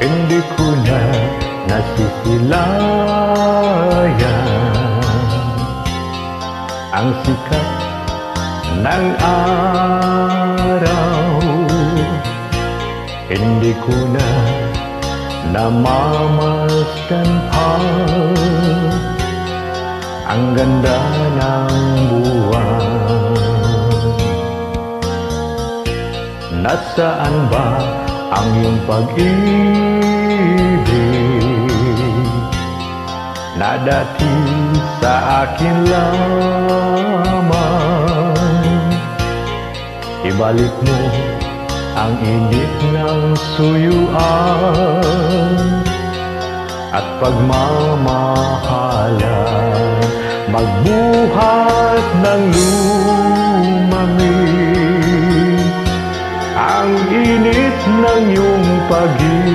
Hindi ko na nasisilayan ang sikat ng araw. Hindi ko na namamasdan pa ang ganda ng buwan. Nasaan ba ang iyong pag-ibig na dati sa akin lamang? Ibalik mo ang init ng suyuan at pagmamahalan, magbuhat ng lumamig ang init ng iyong pag-ibig,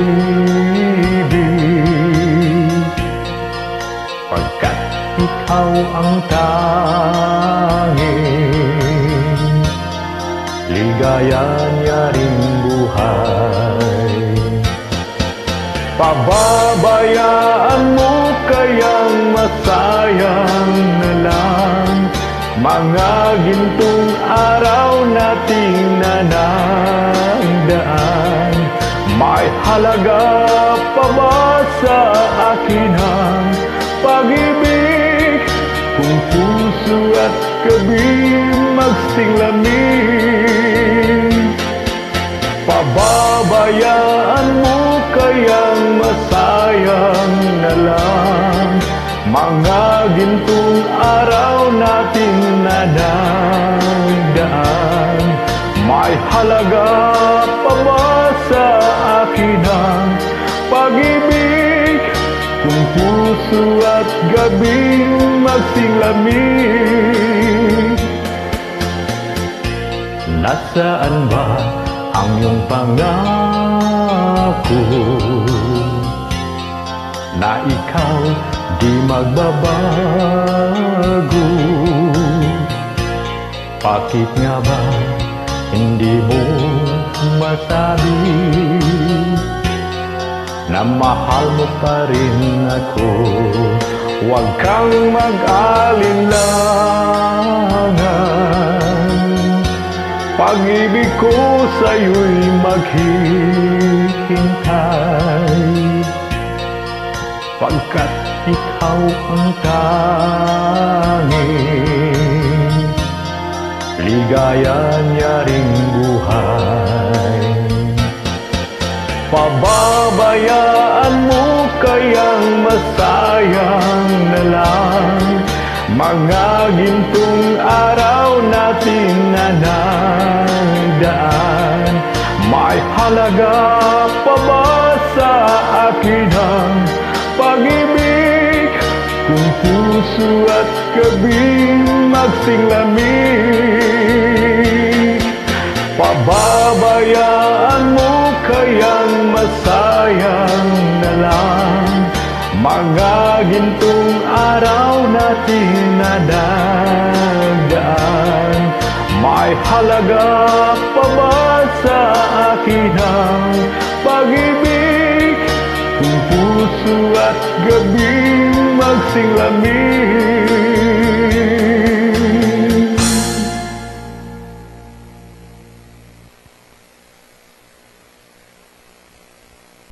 pagkat ikaw ang tanging ligaya niya ring buhay. Pababayaan mo kayang masayang na lang mga gintong araw nating nanagdaan. May halaga pa ba sa akin ang pag-ibig kung puso at gabi magsinglamig? Pababayaan mo kayang masayang na lang mga gintong araw natin nadagdaan. May halaga pa ba sa akin ang pag-ibig kung puso at gabing magsinglamig? Nasaan ba ang iyong pangako na ikaw di magbabago? Bakit nga ba hindi mo masabi na mahal mo pa rin ako? Huwag kang mag-alinlangan, pag-ibig ko sa'yo'y maghihintay, pagkat ikaw ang tanging ligaya niya ring buhay. Pababayaan mo kayang masayang na lang mga gintong araw natin na nagdaan. May halaga pa ba sa akin ang pag-ibig kung puso at gabing magsinglamig? Pababayaan mo kayang masayang na lang mga gintong araw natin nadagdaan. May halaga pa ba sa akin ang pag-ibig kung puso at gabing magsinglamig?